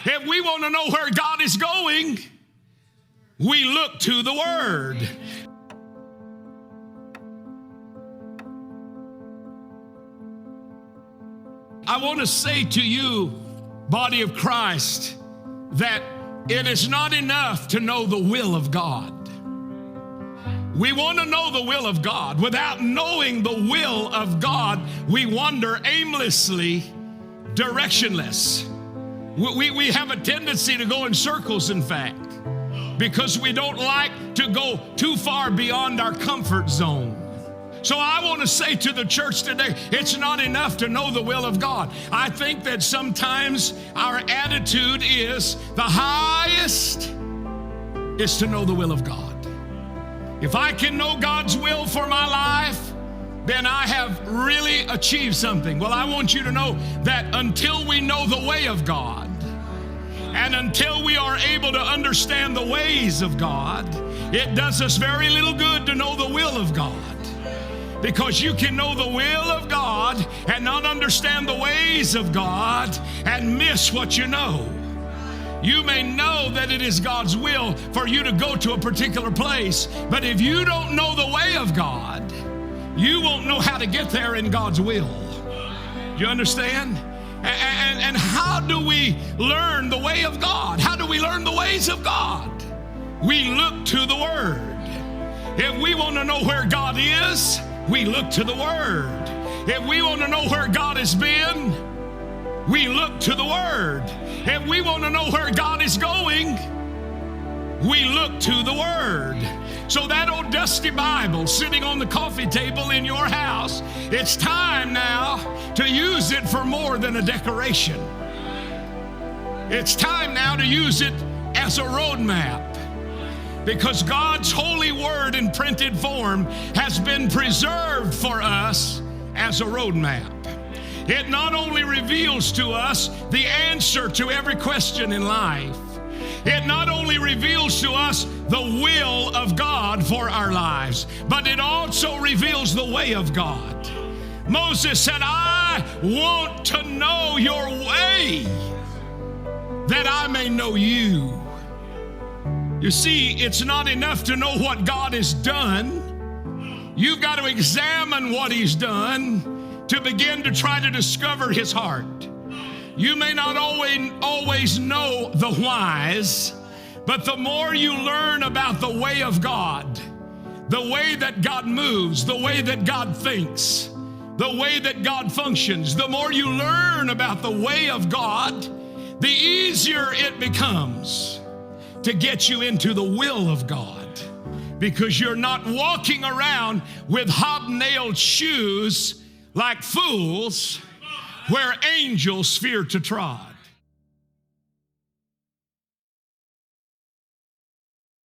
If we want to know where God is going, we look to the Word. I want to say to you, body of Christ, that it is not enough to know the will of God. We want to know the will of God. Without knowing the will of God, we wander aimlessly, directionless. We have a tendency to go in circles, in fact, because we don't like to go too far beyond our comfort zone. So I want to say to the church today, it's not enough to know the will of God. I think that sometimes our attitude is the highest is to know the will of God. If I can know God's will for my life, then I have really achieved something. Well, I want you to know that until we know the way of God, and until we are able to understand the ways of God, it does us very little good to know the will of God. Because you can know the will of God and not understand the ways of God and miss what you know. You may know that it is God's will for you to go to a particular place, but if you don't know the way of God, you won't know how to get there in God's will. You understand? And how do we learn the way of God? How do we learn the ways of God? We look to the Word. If we want to know where God is, we look to the Word. If we want to know where God has been, we look to the Word. If we want to know where God is going, we look to the Word. So that old dusty Bible sitting on the coffee table in your house, it's time now to use it for more than a decoration. It's time now to use it as a roadmap. Because God's holy word in printed form has been preserved for us as a roadmap. It not only reveals to us the answer to every question in life, it not only reveals to us the will of God for our lives, but it also reveals the way of God. Moses said, I want to know your way, that I may know you. You see, it's not enough to know what God has done. You've got to examine what He's done to begin to try to discover His heart. You may not always know the whys, but the more you learn about the way of God, the way that God moves, the way that God thinks, the way that God functions, the more you learn about the way of God, the easier it becomes to get you into the will of God, because you're not walking around with hobnailed shoes like fools where angels fear to trod.